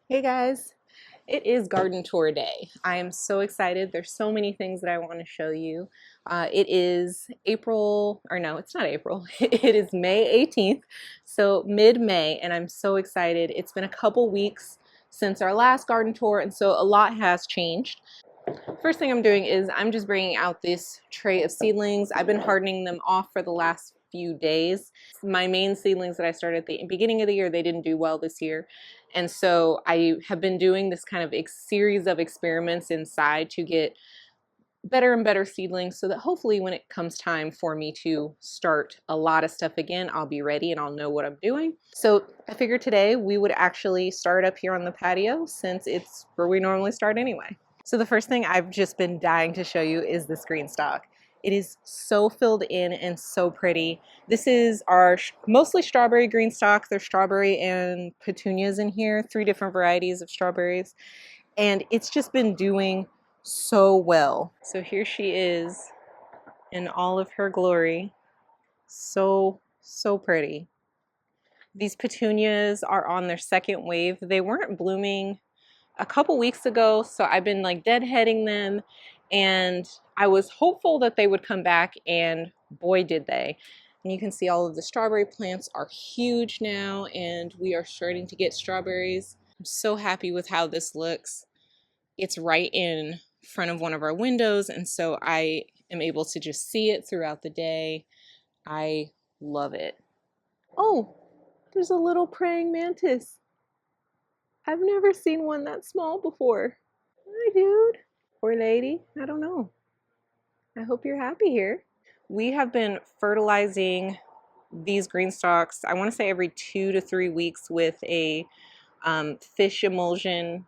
Hey guys, it is garden tour day. I am so excited. There's so many things that I want to show you. It is April, or no, it's not April. It is May 18th, so mid-May, and I'm so excited. It's been a couple weeks since our last garden tour, and so a lot has changed. First thing I'm doing is I'm just bringing out this tray of seedlings. I've been hardening them off for the last few days. My main seedlings that I started at the beginning of the year, they didn't do well this year. And so I have been doing this kind of series of experiments inside to get better and better seedlings so that hopefully when it comes time for me to start a lot of stuff again, I'll be ready and I'll know what I'm doing. So I figured today we would actually start up here on the patio since it's where we normally start anyway. So the first thing I've just been dying to show you is this green stalk. It is so filled in and so pretty. This is our mostly strawberry green stalk. There's strawberry and petunias in here, 3 different varieties of strawberries. And it's just been doing so well. So here she is in all of her glory. So pretty. These petunias are on their second wave. They weren't blooming a couple weeks ago, so I've been like deadheading them, and I was hopeful that they would come back, and boy did they. And you can see all of the strawberry plants are huge now, and we are starting to get strawberries. I'm so happy with how this looks. It's right in front of one of our windows, and so I am able to just see it throughout the day. I love it. Oh, there's a little praying mantis. I've never seen one that small before. Hi, dude. Or lady. I don't know. I hope you're happy here. We have been fertilizing these green stalks, I want to say every 2 to 3 weeks with a fish emulsion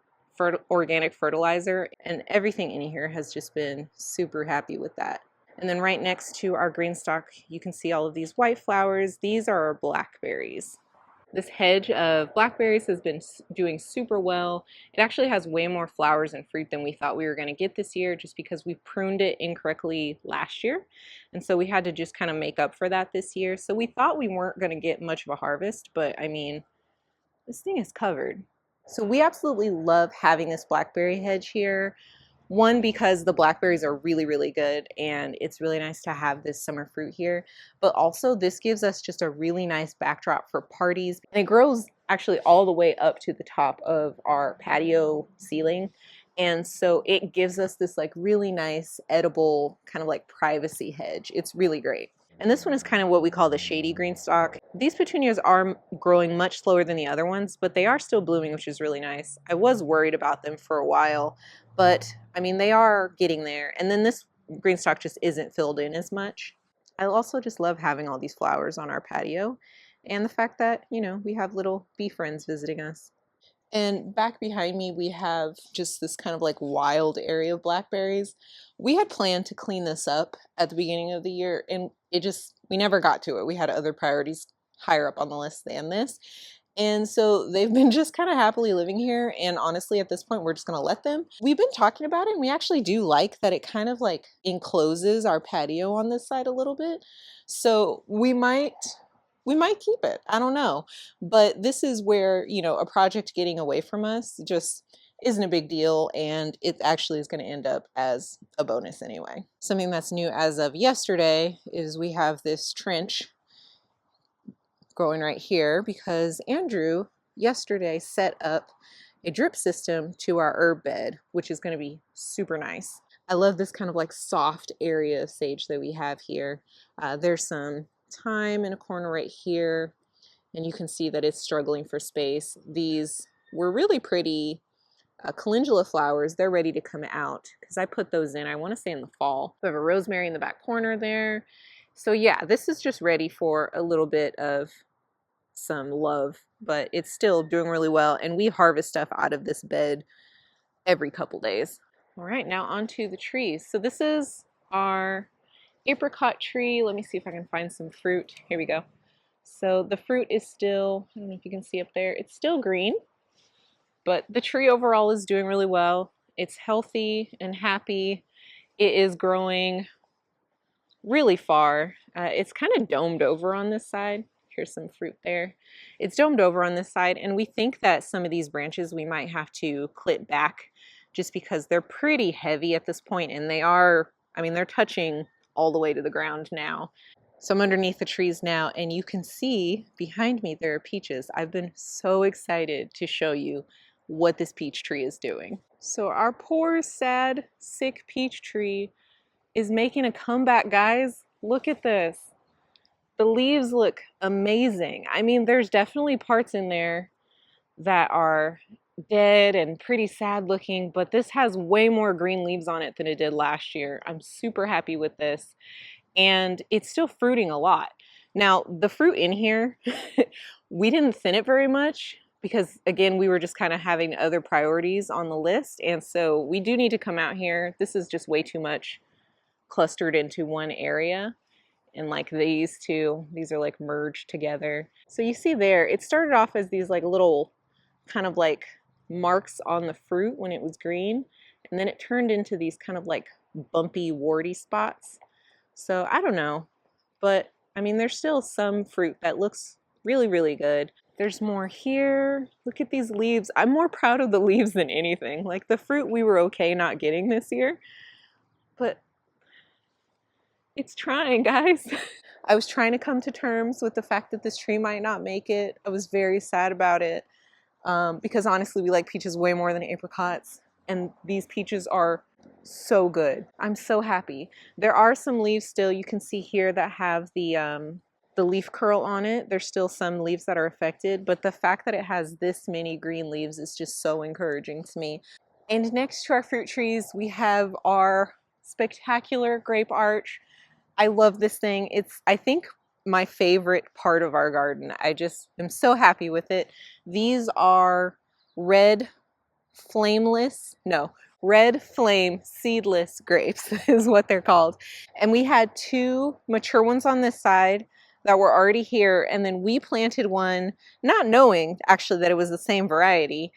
organic fertilizer, and everything in here has just been super happy with that. And then right next to our green stalk, you can see all of these white flowers. These are our blackberries. This hedge of blackberries has been doing super well. It actually has way more flowers and fruit than we thought we were going to get this year, just because we pruned it incorrectly last year. And so we had to just kind of make up for that this year. So we thought we weren't going to get much of a harvest, but I mean, this thing is covered. So we absolutely love having this blackberry hedge here. One, because the blackberries are really good, and it's really nice to have this summer fruit here. But also this gives us just a really nice backdrop for parties. And it grows actually all the way up to the top of our patio ceiling. And so it gives us this like really nice edible kind of like privacy hedge. It's really great. And this one is kind of what we call the shady green stalk. These petunias are growing much slower than the other ones, but they are still blooming, which is really nice. I was worried about them for a while, but I mean, they are getting there. And then this green stalk just isn't filled in as much. I also just love having all these flowers on our patio, and the fact that, you know, we have little bee friends visiting us. And back behind me, we have just this kind of like wild area of blackberries. We had planned to clean this up at the beginning of the year, and we never got to it. We had other priorities higher up on the list than this. And so they've been just kind of happily living here. And honestly, at this point, we're just going to let them. We've been talking about it, and we actually do like that it kind of like encloses our patio on this side a little bit. So we might keep it. I don't know. But this is where, you know, a project getting away from us just isn't a big deal, and it actually is going to end up as a bonus anyway. Something that's new as of yesterday is we have this trench growing right here because Andrew yesterday set up a drip system to our herb bed, which is going to be super nice. I love this kind of like soft area of sage that we have here. There's some thyme in a corner right here, and you can see that it's struggling for space. These were really pretty calendula flowers. They're ready to come out because I put those in, I want to say in the fall. We have a rosemary in the back corner there. So yeah, this is just ready for a little bit of some love, but it's still doing really well, and we harvest stuff out of this bed every couple days. All right, now onto the trees. So this is our apricot tree. Let me see if I can find some fruit. Here we go. So the fruit is still, I don't know if you can see up there, it's still green, but the tree overall is doing really well. It's healthy and happy. It is growing really far. It's kind of domed over on this side. Here's some fruit there. It's domed over on this side, and we think that some of these branches we might have to clip back just because they're pretty heavy at this point, and they are, I mean, they're touching all the way to the ground now. So I'm underneath the trees now, and you can see behind me there are peaches. I've been so excited to show you what this peach tree is doing. So our poor, sad, sick peach tree is making a comeback, guys. Look at this. The leaves look amazing. I mean, there's definitely parts in there that are dead and pretty sad looking, but this has way more green leaves on it than it did last year. I'm super happy with this, and it's still fruiting a lot. Now, the fruit in here, we didn't thin it very much because, again, we were just kind of having other priorities on the list, and so we do need to come out here. This is just way too much clustered into one area. And like these two, these are like merged together. So you see there, it started off as these like little kind of like marks on the fruit when it was green, and then it turned into these kind of like bumpy, warty spots. So I don't know, but I mean, there's still some fruit that looks really, really good. There's more here. Look at these leaves. I'm more proud of the leaves than anything. Like the fruit we were okay not getting this year, but it's trying, guys. I was trying to come to terms with the fact that this tree might not make it. I was very sad about it because honestly, we like peaches way more than apricots, and these peaches are so good. I'm so happy. There are some leaves still you can see here that have the leaf curl on it. There's still some leaves that are affected, but the fact that it has this many green leaves is just so encouraging to me. And next to our fruit trees, we have our spectacular grape arch. I love this thing. It's, I think, my favorite part of our garden. I just am so happy with it. These are red flameless, no, red flame seedless grapes is what they're called. And we had two mature ones on this side that were already here, and then we planted one, not knowing actually that it was the same variety.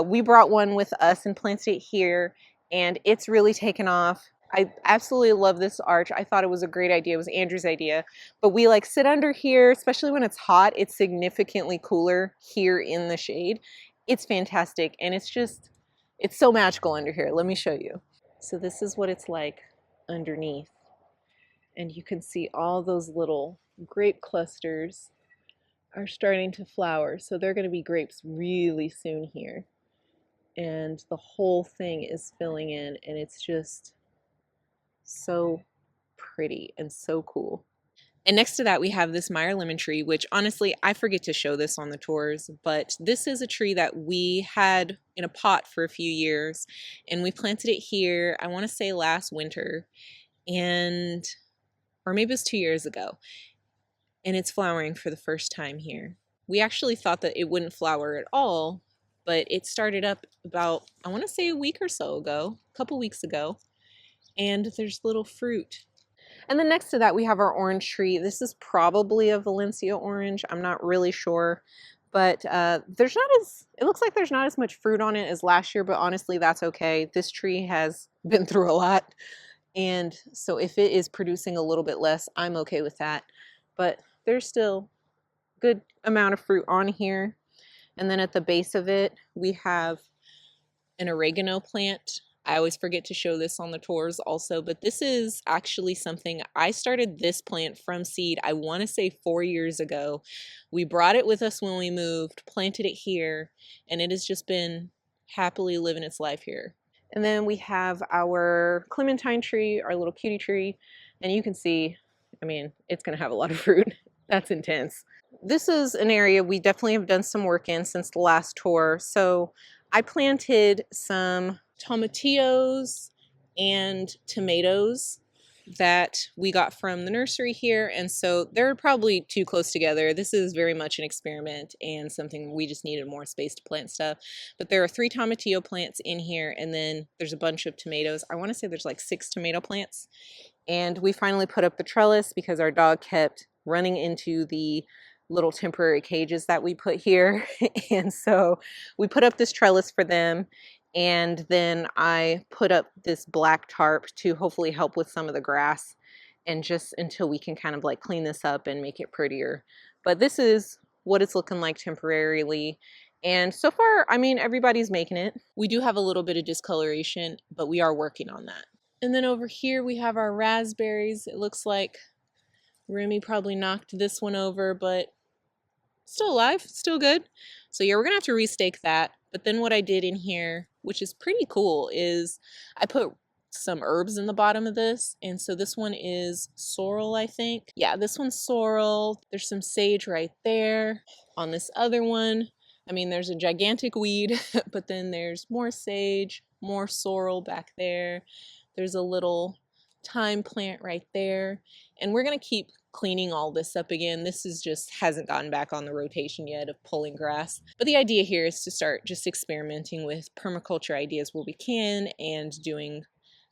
We brought one with us and planted it here, and it's really taken off. I absolutely love this arch. I thought it was a great idea. It was Andrew's idea. But we like sit under here, especially when it's hot. It's significantly cooler here in the shade. It's fantastic, and it's just, it's so magical under here. Let me show you. So this is what it's like underneath. And you can see all those little grape clusters are starting to flower. So they're going to be grapes really soon here. And the whole thing is filling in, and it's just so pretty and so cool. And next to that, we have this Meyer lemon tree, which honestly, I forget to show this on the tours, but this is a tree that we had in a pot for a few years, and we planted it here, I want to say last winter, and, or maybe it was 2 years ago, and it's flowering for the first time here. We actually thought that it wouldn't flower at all, but it started up about, I want to say a week or so ago, a couple weeks ago, and there's little fruit. And then next to that, we have our orange tree. This is probably a Valencia orange. I'm not really sure, but there's not as, it looks like there's not as much fruit on it as last year, but honestly, that's okay. This tree has been through a lot. And so if it is producing a little bit less, I'm okay with that. But there's still a good amount of fruit on here. And then at the base of it, we have an oregano plant. I always forget to show this on the tours also, but this is actually something, I started this plant from seed, I want to say 4 years ago. We brought it with us when we moved, planted it here, and it has just been happily living its life here. And then we have our clementine tree, our little cutie tree, and you can see, I mean, it's going to have a lot of fruit. That's intense. This is an area we definitely have done some work in since the last tour. So I planted some tomatillos and tomatoes that we got from the nursery here, and so they're probably too close together. This is very much an experiment and something we just needed more space to plant stuff. But there are 3 tomatillo plants in here, and then there's a bunch of tomatoes. I want to say there's like 6 tomato plants. And we finally put up the trellis because our dog kept running into the little temporary cages that we put here. And so we put up this trellis for them. And then I put up this black tarp to hopefully help with some of the grass, and just until we can kind of like clean this up and make it prettier. But this is what it's looking like temporarily. And so far, I mean, everybody's making it. We do have a little bit of discoloration, but we are working on that. And then over here we have our raspberries. It looks like Remy probably knocked this one over, but still alive, still good. So yeah, we're gonna have to restake that. But then what I did in here, which is pretty cool, is I put some herbs in the bottom of this. And so this one is sorrel, I think. Yeah, this one's sorrel. There's some sage right there. On this other one, I mean, there's a gigantic weed, but then there's more sage, more sorrel back there. There's a little thyme plant right there. And we're gonna keep cleaning all this up again. This is just hasn't gotten back on the rotation yet of pulling grass. But the idea here is to start just experimenting with permaculture ideas where we can and doing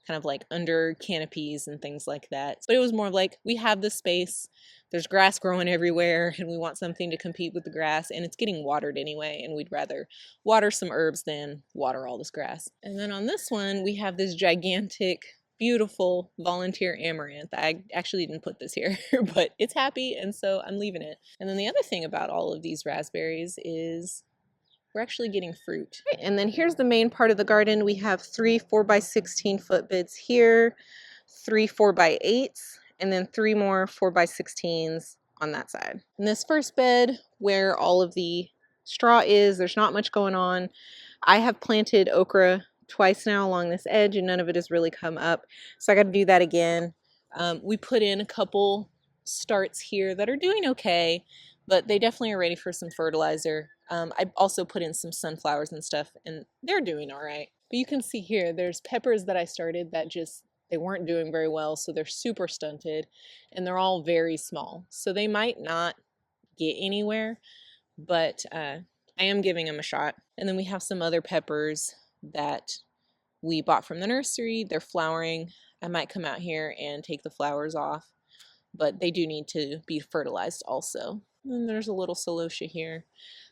kind of like under canopies and things like that. But it was more like we have the space, there's grass growing everywhere, and we want something to compete with the grass, and it's getting watered anyway, and we'd rather water some herbs than water all this grass. And then on this one, we have this gigantic, beautiful volunteer amaranth. I actually didn't put this here, but it's happy, and so I'm leaving it. And then the other thing about all of these raspberries is we're actually getting fruit. Okay, and then here's the main part of the garden. We have 3 4x16 foot beds here, 3 4x8s, and then 3 more 4x16s on that side. In this first bed, where all of the straw is, there's not much going on. I have planted okra twice now along this edge, and none of it has really come up, so I got to do that again. We put in a couple starts here that are doing okay, but they definitely are ready for some fertilizer. I also put in some sunflowers and stuff, and they're doing all right. But you can see here, there's peppers that I started that just, they weren't doing very well, so they're super stunted, and they're all very small. So they might not get anywhere, but I am giving them a shot. And then we have some other peppers that we bought from the nursery. They're flowering. I might come out here and take the flowers off, but they do need to be fertilized also. And there's a little celosia here.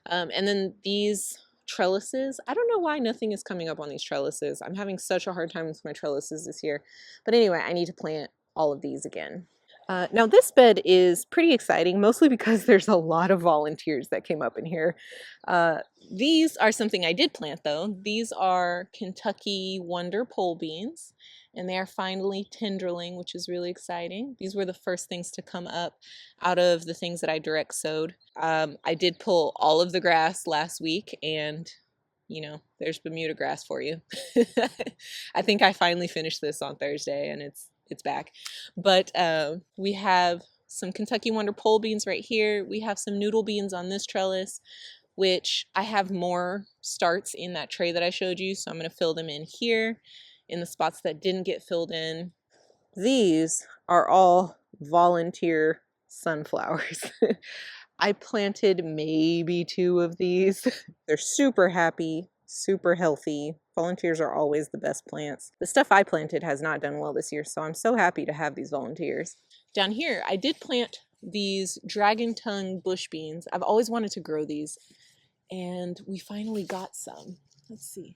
And then these trellises, I don't know why nothing is coming up on these trellises. I'm having such a hard time with my trellises this year. But anyway, I need to plant all of these again. Now this bed is pretty exciting, mostly because there's a lot of volunteers that came up in here. These are something I did plant though. These are Kentucky Wonder pole beans, and they are finally tendriling, which is really exciting. These were the first things to come up out of the things that I direct sowed. I did pull all of the grass last week, and you know, there's Bermuda grass for you. I think I finally finished this on Thursday, and it's back. But we have some Kentucky Wonder pole beans right here. We have some noodle beans on this trellis, which I have more starts in that tray that I showed you, so I'm going to fill them in here in the spots that didn't get filled in. These are all volunteer sunflowers. I planted maybe 2 of these. They're super happy, super healthy. Volunteers are always the best plants. The stuff I planted has not done well this year, so I'm so happy to have these volunteers. Down here, I did plant these dragon tongue bush beans. I've always wanted to grow these, and we finally got some. Let's see.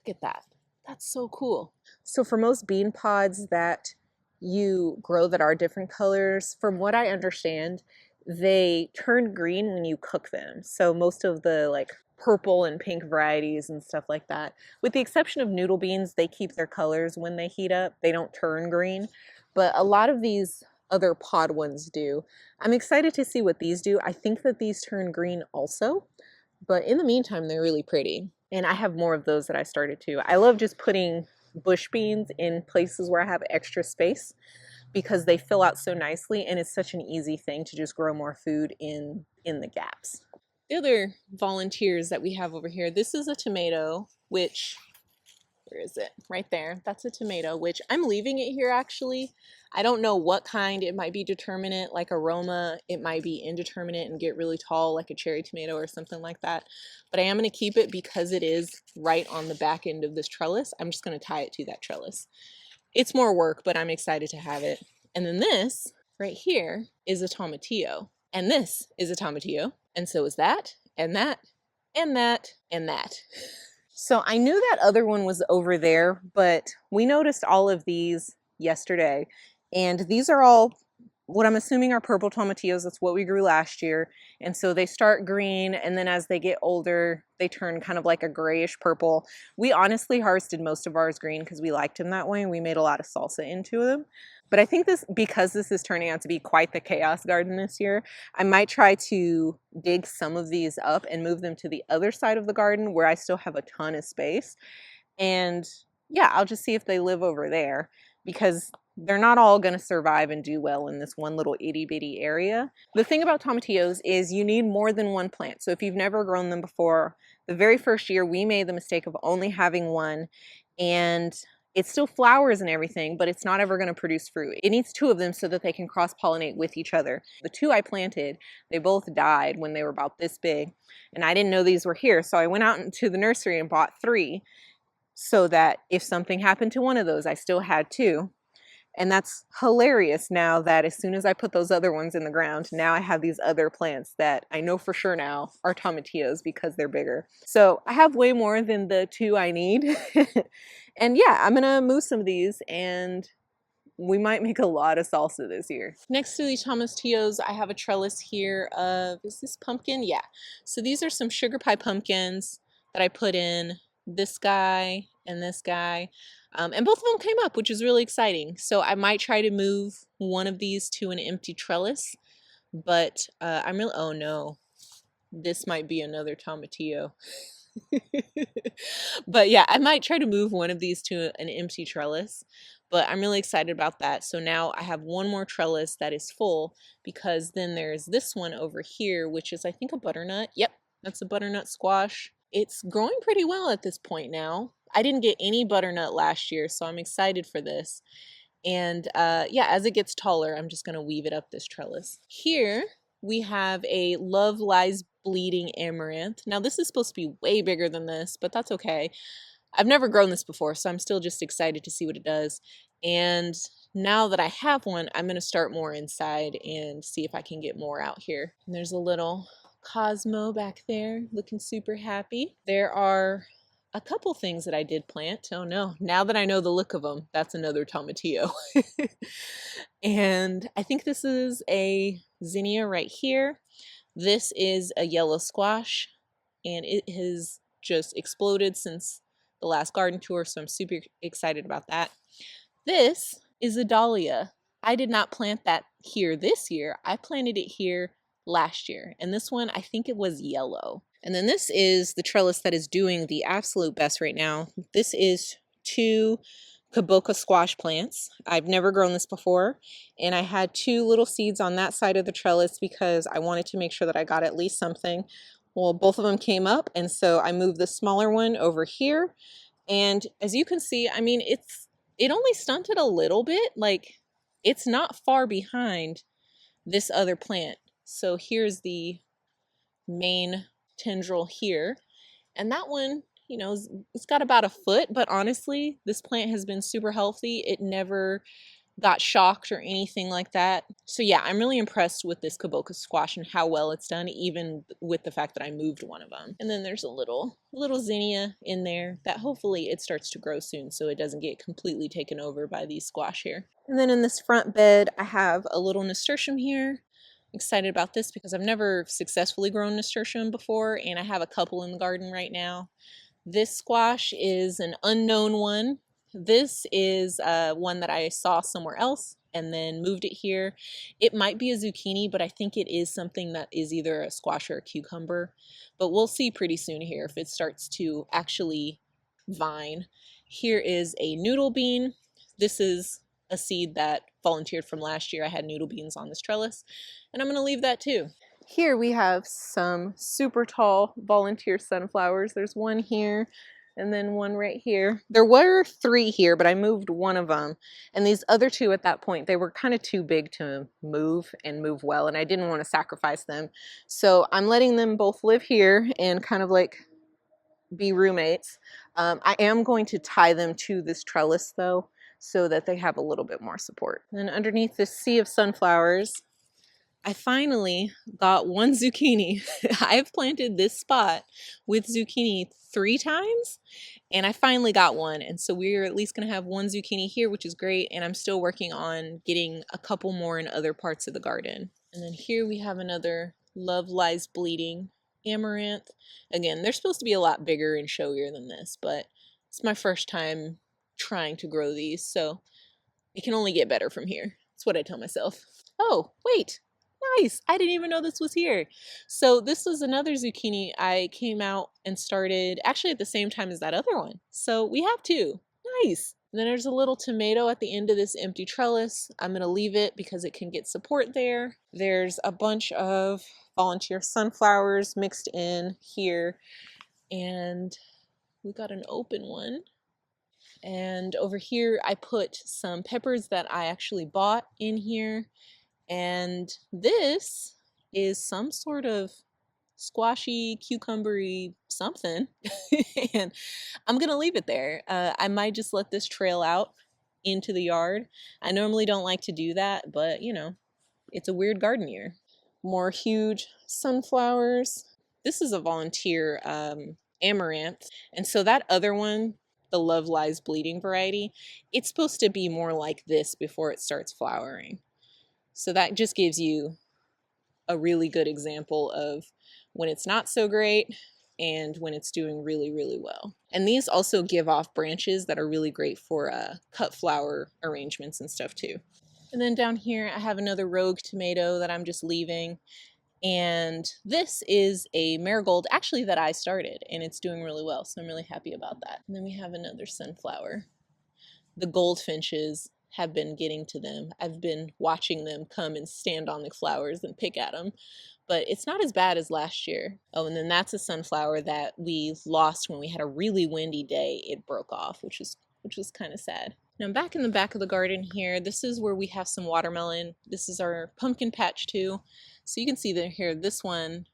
Look at that. That's so cool. So for most bean pods that you grow that are different colors, from what I understand, they turn green when you cook them. So most of the like purple and pink varieties and stuff like that, with the exception of noodle beans, they keep their colors when they heat up. They don't turn green, but a lot of these other pod ones do. I'm excited to see what these do. I think that these turn green also, but in the meantime, they're really pretty. And I have more of those that I started too. I love just putting bush beans in places where I have extra space because they fill out so nicely, and it's such an easy thing to just grow more food in the gaps. The other volunteers that we have over here, this is a tomato, which, where is it? Right there. That's a tomato, which I'm leaving it here actually. I don't know what kind. It might be determinate like aroma. It might be indeterminate and get really tall like a cherry tomato or something like that. But I am going to keep it because it is right on the back end of this trellis. I'm just going to tie it to that trellis. It's more work, but I'm excited to have it. And then this right here is a tomatillo. And this is a tomatillo. And so is that, and that, and that, and that. So I knew that other one was over there, but we noticed all of these yesterday, and these are all what I'm assuming are purple tomatillos. That's what we grew last year. And so they start green, and then as they get older, they turn kind of like a grayish purple. We honestly harvested most of ours green because we liked them that way, and we made a lot of salsa into them. But I think because this is turning out to be quite the chaos garden this year, I might try to dig some of these up and move them to the other side of the garden where I still have a ton of space. And yeah, I'll just see if they live over there, because they're not all going to survive and do well in this one little itty bitty area. The thing about tomatillos is you need more than one plant. So if you've never grown them before, the very first year we made the mistake of only having one, and it still flowers and everything, but it's not ever going to produce fruit. It needs two of them so that they can cross-pollinate with each other. The two I planted, they both died when they were about this big, and I didn't know these were here. So I went out into the nursery and bought 3, so that if something happened to one of those, I still had 2. And that's hilarious now that as soon as I put those other ones in the ground, now I have these other plants that I know for sure now are tomatillos because they're bigger. So I have way more than the 2 I need. And yeah, I'm gonna move some of these, and we might make a lot of salsa this year. Next to these tomatillos, I have a trellis here of, is this pumpkin? Yeah. So these are some sugar pie pumpkins that I put in, this guy and this guy. And both of them came up, which is really exciting. So I might try to move one of these to an empty trellis, but I'm really, oh no, this might be another tomatillo. But yeah, I might try to move one of these to an empty trellis, but I'm really excited about that. So now I have one more trellis that is full, because then there's this one over here, which is I think a butternut. Yep, that's a butternut squash. It's growing pretty well at this point now. I didn't get any butternut last year, so I'm excited for this. And yeah, as it gets taller, I'm just going to weave it up this trellis. Here we have a Love Lies Bleeding Amaranth. Now this is supposed to be way bigger than this, but that's okay. I've never grown this before, so I'm still just excited to see what it does. And now that I have one, I'm going to start more inside and see if I can get more out here. And there's a little Cosmo back there looking super happy. There are a couple things that I did plant. Oh no, now that I know the look of them, that's another tomatillo. And I think this is a zinnia right here. This is a yellow squash, and it has just exploded since the last garden tour, so I'm super excited about that. This is a dahlia. I did not plant that here this year. I planted it here last year, and this one, I think it was yellow. And then this is the trellis that is doing the absolute best right now. This is 2 kaboka squash plants. I've never grown this before, and I had 2 little seeds on that side of the trellis because I wanted to make sure that I got at least something. Well, both of them came up, and so I moved the smaller one over here. And as you can see, I mean, it only stunted a little bit. Like, it's not far behind this other plant. So here's the main tendril here. And that one, you know, it's got about a foot, but honestly, this plant has been super healthy. It never got shocked or anything like that. So yeah, I'm really impressed with this kaboka squash and how well it's done, even with the fact that I moved one of them. And then there's a little zinnia in there that hopefully it starts to grow soon so it doesn't get completely taken over by these squash here. And then in this front bed, I have a little nasturtium here. Excited about this because I've never successfully grown nasturtium before, and I have a couple in the garden right now. This squash is an unknown one. This is one that I saw somewhere else and then moved it here. It might be a zucchini, but I think it is something that is either a squash or a cucumber. But we'll see pretty soon here if it starts to actually vine. Here is a noodle bean. This is a seed that volunteered from last year. I had noodle beans on this trellis, and I'm going to leave that too. Here we have some super tall volunteer sunflowers. There's one here and then one right here. There were 3 here, but I moved one of them. And these other 2 at that point, they were kind of too big to move and move well, and I didn't want to sacrifice them. So I'm letting them both live here and kind of like be roommates. I am going to tie them to this trellis though, so that they have a little bit more support. And then underneath this sea of sunflowers, I finally got one zucchini. I've planted this spot with zucchini 3 times, and I finally got one. And so we're at least gonna have one zucchini here, which is great. And I'm still working on getting a couple more in other parts of the garden. And then here we have another Love Lies Bleeding amaranth. Again, they're supposed to be a lot bigger and showier than this, but it's my first time trying to grow these, so it can only get better from here. That's what I tell myself. Oh, wait. Nice. I didn't even know this was here. So this was another zucchini I came out and started actually at the same time as that other one. So we have two. Nice. And then there's a little tomato at the end of this empty trellis. I'm going to leave it because it can get support there. There's a bunch of volunteer sunflowers mixed in here. And we got an open one. And over here I put some peppers that I actually bought in here. And this is some sort of squashy, cucumbery something. And I'm gonna leave it there. I might just let this trail out into the yard. I normally don't like to do that, but you know, it's a weird garden year. More huge sunflowers. This is a volunteer amaranth. And so that other one, the Love Lies Bleeding variety, it's supposed to be more like this before it starts flowering. So that just gives you a really good example of when it's not so great and when it's doing really, really well. And these also give off branches that are really great for cut flower arrangements and stuff too. And then down here I have another rogue tomato that I'm just leaving. And this is a marigold actually that I started, and it's doing really well, so I'm really happy about that. And then we have another sunflower. The goldfinches have been getting to them. I've been watching them come and stand on the flowers and pick at them, but it's not as bad as last year. Oh, and then that's a sunflower that we lost when we had a really windy day. It broke off, which was kind of sad. Now I'm back in the back of the garden here. This is where we have some watermelon. This is our pumpkin patch too. So you can see that here, this one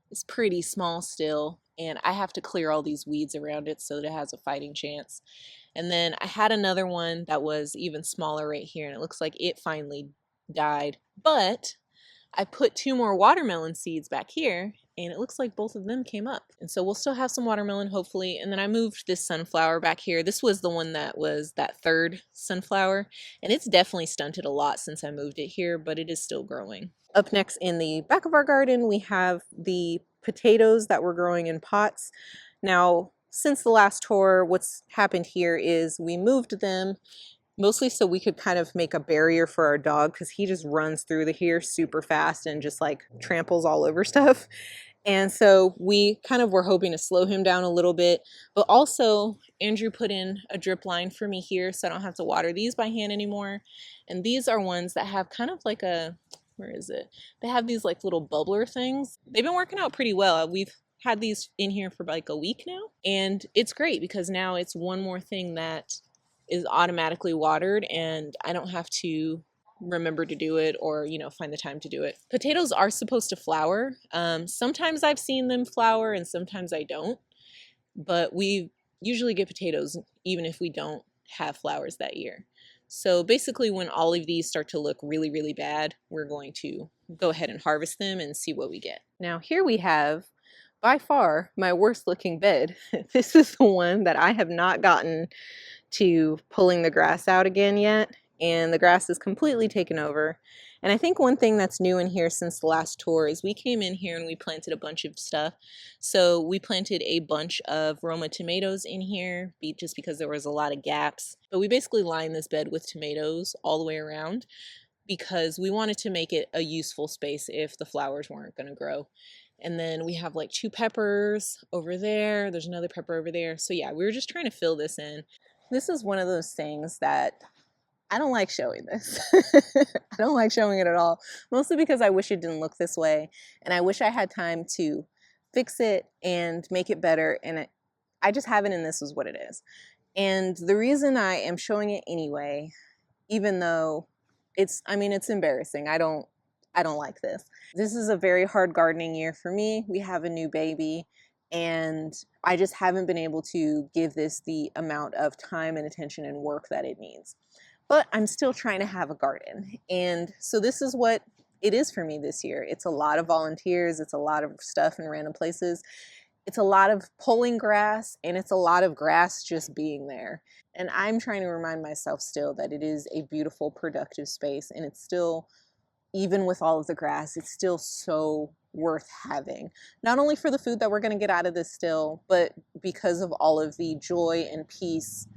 is pretty small still, and I have to clear all these weeds around it so that it has a fighting chance. And then I had another one that was even smaller right here, and it looks like it finally died. But I put 2 more watermelon seeds back here, and it looks like both of them came up. And so we'll still have some watermelon, hopefully. And then I moved this sunflower back here. This was the one that was that third sunflower, and it's definitely stunted a lot since I moved it here, but it is still growing. Up next in the back of our garden, we have the potatoes that we're growing in pots. Now, since the last tour, what's happened here is we moved them mostly so we could kind of make a barrier for our dog, because he just runs through the here super fast and just like tramples all over stuff. And so we kind of were hoping to slow him down a little bit, but also Andrew put in a drip line for me here so I don't have to water these by hand anymore. And these are ones that have kind of like a, where is it? They have these like little bubbler things. They've been working out pretty well. We've had these in here for like a week now, and it's great because now it's one more thing that is automatically watered and I don't have to remember to do it or, you know, find the time to do it. Potatoes are supposed to flower. Sometimes I've seen them flower and sometimes I don't, but we usually get potatoes even if we don't have flowers that year. So basically when all of these start to look really, really bad, we're going to go ahead and harvest them and see what we get. Now here we have by far my worst looking bed. This is the one that I have not gotten to pulling the grass out again yet, and the grass is completely taken over. And I think one thing that's new in here since the last tour is we came in here and we planted a bunch of stuff. So we planted a bunch of Roma tomatoes in here just because there was a lot of gaps. But we basically lined this bed with tomatoes all the way around because we wanted to make it a useful space if the flowers weren't going to grow. And then we have like 2 peppers over there. There's another pepper over there. So yeah, we were just trying to fill this in. This is one of those things that I don't like showing this. I don't like showing it at all, mostly because I wish it didn't look this way. And I wish I had time to fix it and make it better. And I just haven't, and this is what it is. And the reason I am showing it anyway, even though it's embarrassing. I don't like this. This is a very hard gardening year for me. We have a new baby, and I just haven't been able to give this the amount of time and attention and work that it needs. But I'm still trying to have a garden. And so this is what it is for me this year. It's a lot of volunteers, it's a lot of stuff in random places. It's a lot of pulling grass, and it's a lot of grass just being there. And I'm trying to remind myself still that it is a beautiful, productive space, and it's still, even with all of the grass, it's still so worth having. Not only for the food that we're going to get out of this still, but because of all of the joy and peace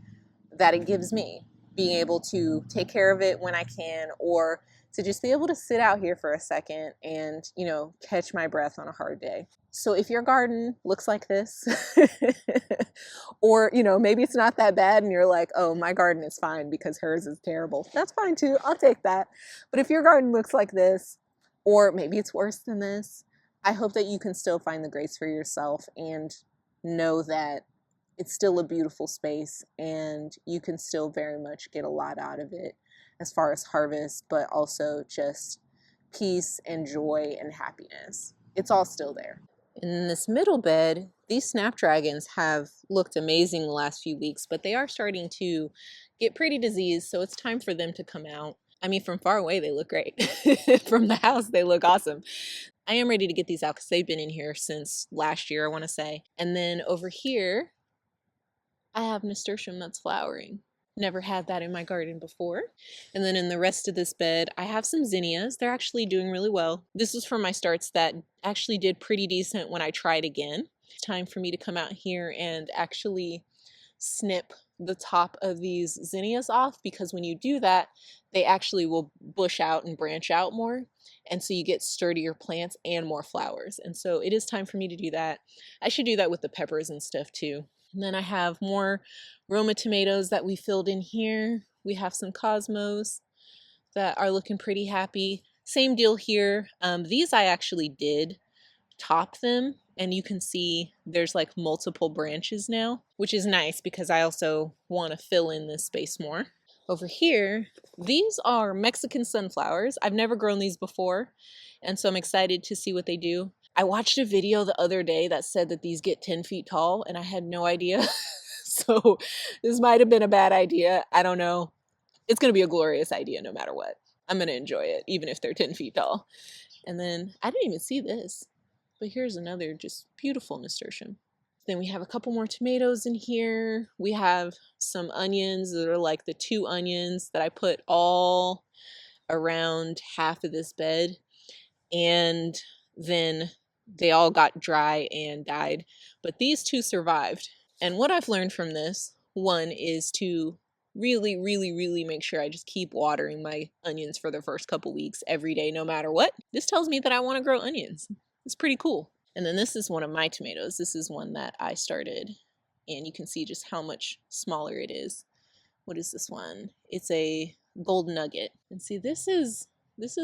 that it gives me, being able to take care of it when I can, or to just be able to sit out here for a second and, you know, catch my breath on a hard day. So if your garden looks like this, or, you know, maybe it's not that bad and you're like, oh, my garden is fine because hers is terrible. That's fine too. I'll take that. But if your garden looks like this, or maybe it's worse than this, I hope that you can still find the grace for yourself and know that it's still a beautiful space and you can still very much get a lot out of it as far as harvest, but also just peace and joy and happiness. It's all still there. In this middle bed, these snapdragons have looked amazing the last few weeks, but they are starting to get pretty diseased, so it's time for them to come out. I mean, from far away, they look great. From the house, they look awesome. I am ready to get these out because they've been in here since last year, I want to say. And then over here, I have nasturtium that's flowering. Never had that in my garden before. And then in the rest of this bed, I have some zinnias. They're actually doing really well. This is from my starts that actually did pretty decent when I tried again. It's time for me to come out here and actually snip the top of these zinnias off, because when you do that, they actually will bush out and branch out more. And so you get sturdier plants and more flowers. And so it is time for me to do that. I should do that with the peppers and stuff too. And then I have more Roma tomatoes that we filled in here. We have some cosmos that are looking pretty happy. Same deal here. These I actually did top them, and you can see there's like multiple branches now, which is nice because I also want to fill in this space more. Over here, these are Mexican sunflowers. I've never grown these before, and so I'm excited to see what they do. I watched a video the other day that said that these get 10 feet tall, and I had no idea. So this might have been a bad idea. I don't know. It's going to be a glorious idea no matter what. I'm going to enjoy it, even if they're 10 feet tall. And then I didn't even see this, but here's another just beautiful nasturtium. Then we have a couple more tomatoes in here. We have some onions that are like the 2 onions that I put all around half of this bed. And then they all got dry and died. But these 2 survived. And what I've learned from this, one, is to really make sure I just keep watering my onions for the first couple weeks every day, no matter what. This tells me that I want to grow onions. It's pretty cool. And then this is one of my tomatoes. This is one that I started, and you can see just how much smaller it is. What is this one? It's a gold nugget. And see, this is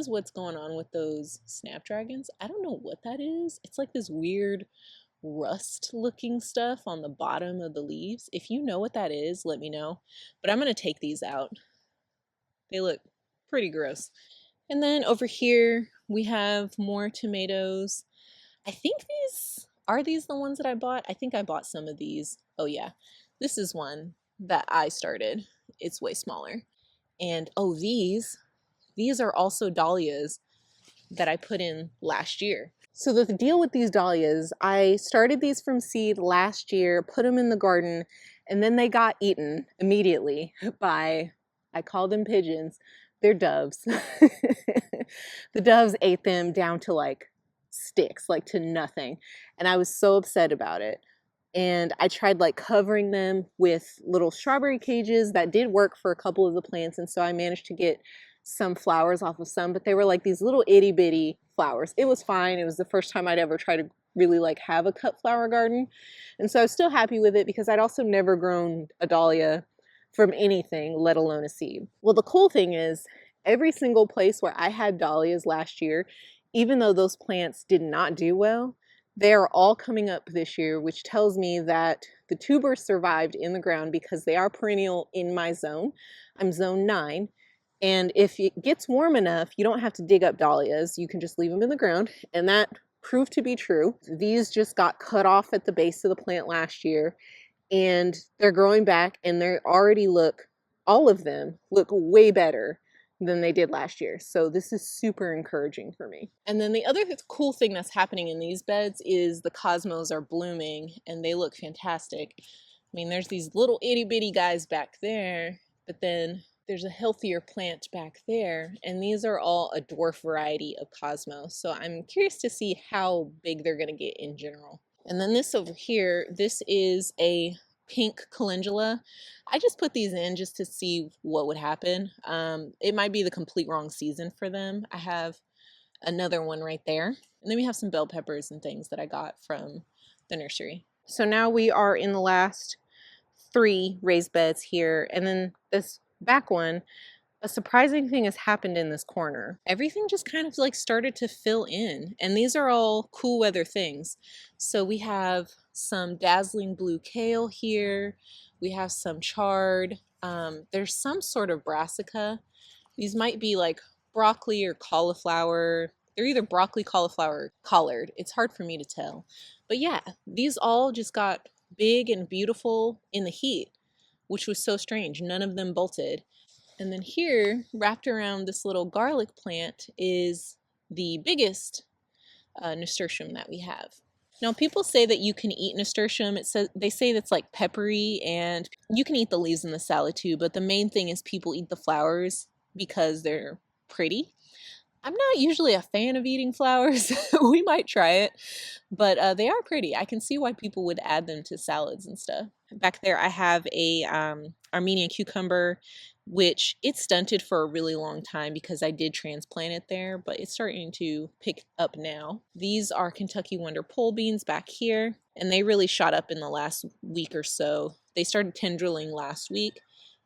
what's going on with those snapdragons. I don't know what that is. It's like this weird rust looking stuff on the bottom of the leaves. If you know what that is, let me know. But I'm going to take these out. They look pretty gross. And then over here we have more tomatoes. I think these the ones that I bought? I think I bought some of these. Oh yeah, this is one that I started. It's way smaller. And oh, these are also dahlias that I put in last year. So the deal with these dahlias, I started these from seed last year, put them in the garden, and then they got eaten immediately by, I call them pigeons, they're doves. The doves ate them down to like sticks, like to nothing. And I was so upset about it. And I tried like covering them with little strawberry cages. That did work for a couple of the plants, and so I managed to get some flowers off of some, but they were like these little itty bitty flowers. It was fine. It was the first time I'd ever tried to really like have a cut flower garden. And so I was still happy with it because I'd also never grown a dahlia from anything, let alone a seed. Well, the cool thing is every single place where I had dahlias last year, even though those plants did not do well, they are all coming up this year, which tells me that the tubers survived in the ground because they are perennial in my zone. I'm zone 9. And if it gets warm enough, you don't have to dig up dahlias. You can just leave them in the ground. And that proved to be true. These just got cut off at the base of the plant last year, and they're growing back, and they already look, all of them look way better than they did last year. So this is super encouraging for me. And then the other cool thing that's happening in these beds is the cosmos are blooming and they look fantastic. I mean, there's these little itty bitty guys back there, but then there's a healthier plant back there, and these are all a dwarf variety of cosmos. So I'm curious to see how big they're gonna get in general. And then this over here, this is a pink calendula. I just put these in just to see what would happen. It might be the complete wrong season for them. I have another one right there. And then we have some bell peppers and things that I got from the nursery. So now we are in the last 3 raised beds here. And then this back one, a surprising thing has happened in this corner. Everything just kind of like started to fill in, and these are all cool weather things. So we have some dazzling blue kale here. We have some chard. There's some sort of brassica. These might be like broccoli or cauliflower. They're either broccoli, cauliflower, or collard. It's hard for me to tell. But yeah, these all just got big and beautiful in the heat, which was so strange. None of them bolted. And then here, wrapped around this little garlic plant, is the biggest nasturtium that we have. Now, people say that you can eat nasturtium. They say that's like peppery, and you can eat the leaves in the salad too, but the main thing is people eat the flowers because they're pretty. I'm not usually a fan of eating flowers. We might try it, but they are pretty. I can see why people would add them to salads and stuff. Back there I have a Armenian cucumber, which it stunted for a really long time because I did transplant it there, but it's starting to pick up now. These are Kentucky Wonder pole beans back here, and they really shot up in the last week or so. They started tendriling last week,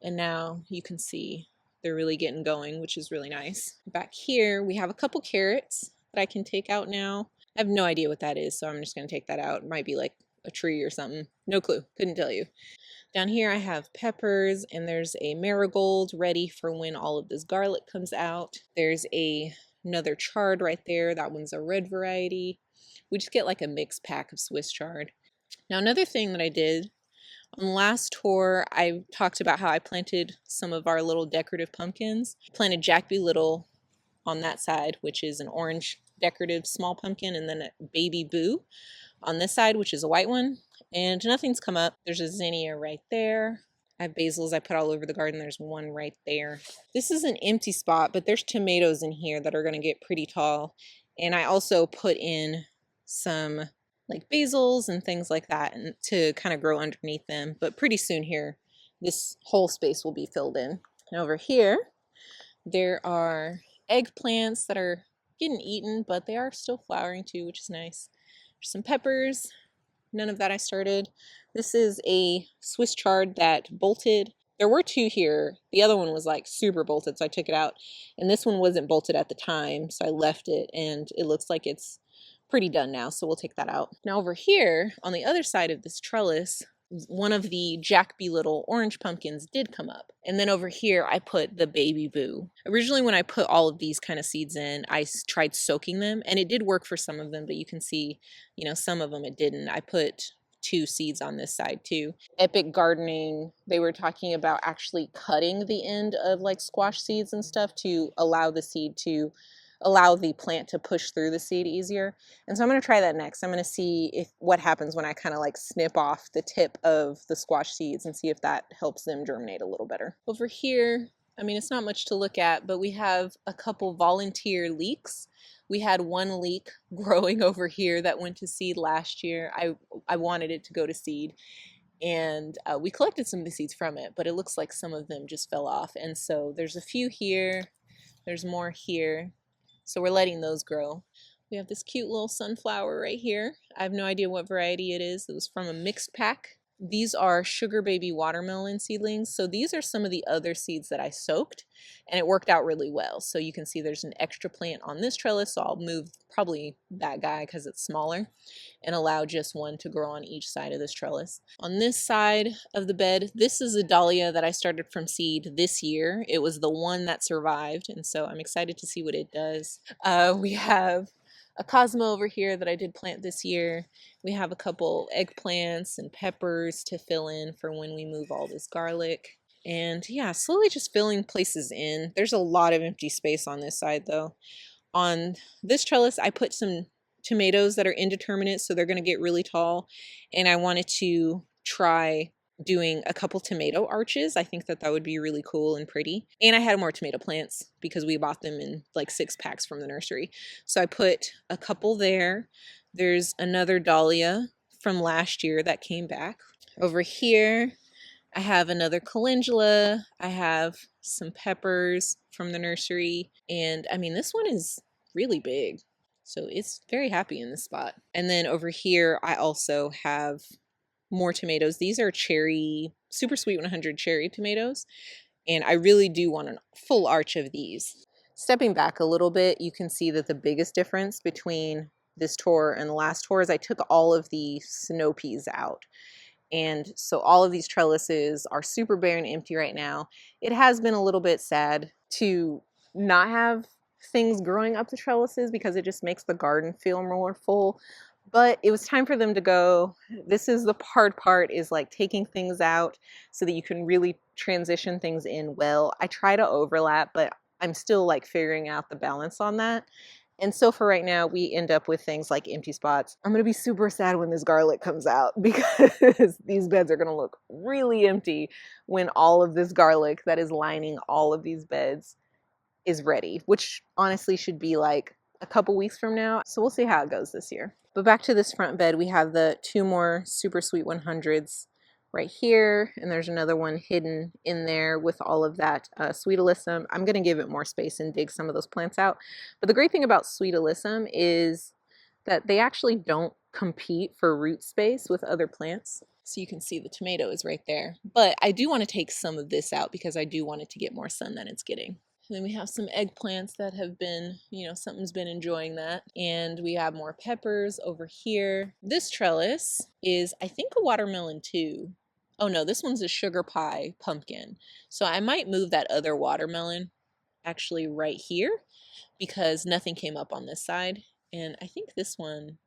and now you can see they're really getting going, which is really nice. Back here, we have a couple carrots that I can take out now. I have no idea what that is, so I'm just gonna take that out. It might be like a tree or something. No clue, couldn't tell you. Down here I have peppers, and there's a marigold ready for when all of this garlic comes out. There's another chard right there. That one's a red variety. We just get like a mixed pack of Swiss chard. Now, another thing that I did on the last tour, I talked about how I planted some of our little decorative pumpkins. I planted Jack Be Little on that side, which is an orange decorative small pumpkin, and then a Baby Boo on this side, which is a white one. And nothing's come up. There's a zinnia right there. I have basils I put all over the garden. There's one right there. This is an empty spot, but there's tomatoes in here that are going to get pretty tall. And I also put in some like basils and things like that and to kind of grow underneath them. But pretty soon here, this whole space will be filled in. And over here, there are eggplants that are getting eaten, but they are still flowering too, which is nice. There's some peppers. None of that I started. This is a Swiss chard that bolted. There were 2 here. The other one was like super bolted, so I took it out. And this one wasn't bolted at the time, so I left it, and it looks like it's pretty done now, so we'll take that out. Now over here, on the other side of this trellis, one of the Jack Be Little orange pumpkins did come up. And then over here, I put the Baby Boo. Originally, when I put all of these kind of seeds in, I tried soaking them, and it did work for some of them, but you can see, you know, some of them it didn't. I put 2 seeds on this side too. Epic Gardening, they were talking about actually cutting the end of like squash seeds and stuff to allow the plant to push through the seed easier. And so I'm going to try that next. I'm going to see what happens when I kind of like snip off the tip of the squash seeds and see if that helps them germinate a little better. Over here, I mean, it's not much to look at, but we have a couple volunteer leeks. We had one leek growing over here that went to seed last year. I wanted it to go to seed, and we collected some of the seeds from it, but it looks like some of them just fell off. And so there's a few here, there's more here. So we're letting those grow. We have this cute little sunflower right here. I have no idea what variety it is. It was from a mixed pack. These are sugar baby watermelon seedlings. So these are some of the other seeds that I soaked, and it worked out really well. So you can see there's an extra plant on this trellis. So I'll move probably that guy because it's smaller and allow just one to grow on each side of this trellis. On this side of the bed, this is a dahlia that I started from seed this year. It was the one that survived, and so I'm excited to see what it does. We have a Cosmo over here that I did plant this year. We have a couple eggplants and peppers to fill in for when we move all this garlic. And yeah, slowly just filling places in. There's a lot of empty space on this side though. On this trellis, I put some tomatoes that are indeterminate, so they're going to get really tall. And I wanted to try doing a couple tomato arches. I think that that would be really cool and pretty. And I had more tomato plants because we bought them in like 6 packs from the nursery. So I put a couple there. There's another dahlia from last year that came back. Over here, I have another calendula. I have some peppers from the nursery. And I mean, this one is really big. So it's very happy in this spot. And then over here, I also have more tomatoes. These are cherry, super sweet 100 cherry tomatoes. And I really do want a full arch of these. Stepping back a little bit, you can see that the biggest difference between this tour and the last tour is I took all of the snow peas out. And so all of these trellises are super bare and empty right now. It has been a little bit sad to not have things growing up the trellises because it just makes the garden feel more full. But it was time for them to go. This is the hard part, is like taking things out so that you can really transition things in well. I try to overlap, but I'm still like figuring out the balance on that. And so for right now, we end up with things like empty spots. I'm going to be super sad when this garlic comes out because these beds are going to look really empty when all of this garlic that is lining all of these beds is ready, which honestly should be like a couple weeks from now. So we'll see how it goes this year. But back to this front bed, we have the 2 more super sweet 100s right here, and there's another one hidden in there with all of that sweet alyssum. I'm going to give it more space and dig some of those plants out. But the great thing about sweet alyssum is that they actually don't compete for root space with other plants. So you can see the tomato is right there. But I do want to take some of this out because I do want it to get more sun than it's getting. And then we have some eggplants that have been, something's been enjoying that. And we have more peppers over here. This trellis is, I think, a watermelon too. Oh no, this one's a sugar pie pumpkin. So I might move that other watermelon actually right here because nothing came up on this side. And I think this one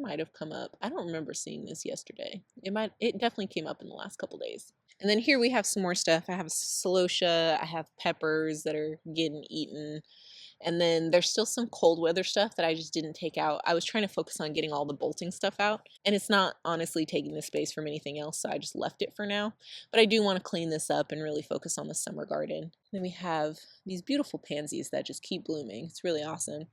might have come up. I don't remember seeing this yesterday. It definitely came up in the last couple days. And then here we have some more stuff. I have celosia, I have peppers that are getting eaten. And then there's still some cold weather stuff that I just didn't take out. I was trying to focus on getting all the bolting stuff out. And it's not honestly taking the space from anything else, so I just left it for now. But I do want to clean this up and really focus on the summer garden. Then we have these beautiful pansies that just keep blooming. It's really awesome.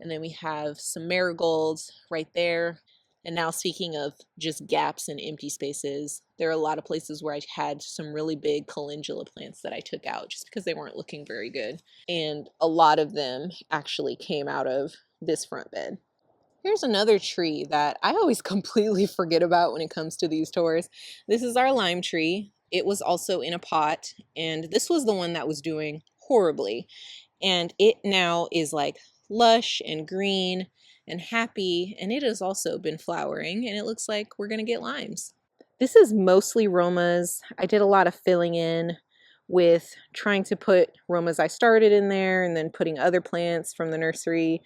And then we have some marigolds right there. And now, speaking of just gaps and empty spaces, there are a lot of places where I had some really big calendula plants that I took out just because they weren't looking very good. And a lot of them actually came out of this front bed. Here's another tree that I always completely forget about when it comes to these tours. This is our lime tree. It was also in a pot, and this was the one that was doing horribly. And it now is like lush and green and happy, and it has also been flowering, and it looks like we're gonna get limes. This is mostly Romas. I did a lot of filling in with trying to put Romas I started in there and then putting other plants from the nursery.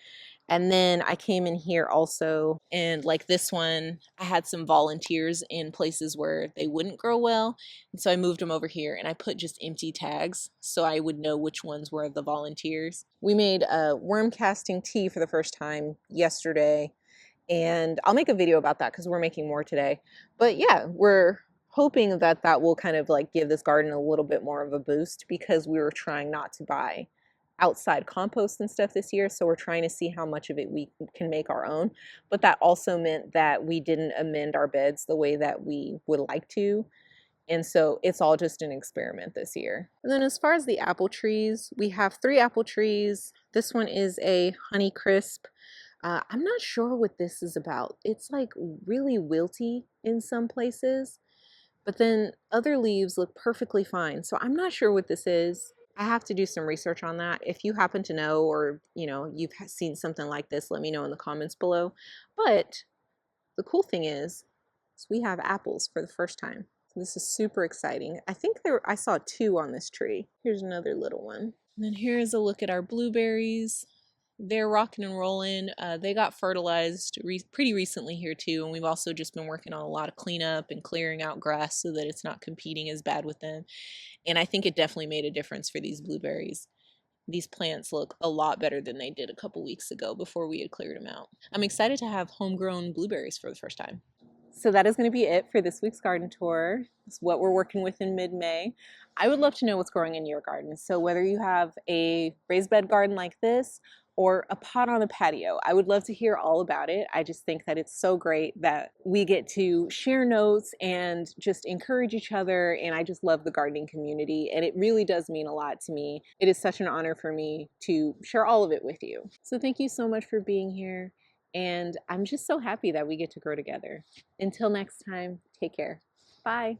And then I came in here also, and like this one, I had some volunteers in places where they wouldn't grow well. And so I moved them over here and I put just empty tags so I would know which ones were the volunteers. We made a worm casting tea for the first time yesterday, and I'll make a video about that because we're making more today. But yeah, we're hoping that that will kind of like give this garden a little bit more of a boost because we were trying not to buy outside compost and stuff this year, so we're trying to see how much of it we can make our own. But that also meant that we didn't amend our beds the way that we would like to, and so it's all just an experiment this year. And then as far as the apple trees, we have 3 apple trees. This one is a Honey Crisp. I'm not sure what this is about. It's like really wilty in some places, but then other leaves look perfectly fine. So I'm not sure what this is. I have to do some research on that. If you happen to know, or you've seen something like this, let me know in the comments below. But the cool thing is we have apples for the first time. So this is super exciting. I think I saw 2 on this tree. Here's another little one. And then here's a look at our blueberries. They're rocking and rolling. They got fertilized pretty recently here too, and we've also just been working on a lot of cleanup and clearing out grass so that it's not competing as bad with them. And I think it definitely made a difference for these blueberries. These plants look a lot better than they did a couple weeks ago before we had cleared them out. I'm excited to have homegrown blueberries for the first time. So that is going to be it for this week's garden tour. It's what we're working with in mid-May. I would love to know what's growing in your garden. So whether you have a raised bed garden like this or a pot on the patio, I would love to hear all about it. I just think that it's so great that we get to share notes and just encourage each other. And I just love the gardening community. And it really does mean a lot to me. It is such an honor for me to share all of it with you. So thank you so much for being here. And I'm just so happy that we get to grow together. Until next time, take care. Bye.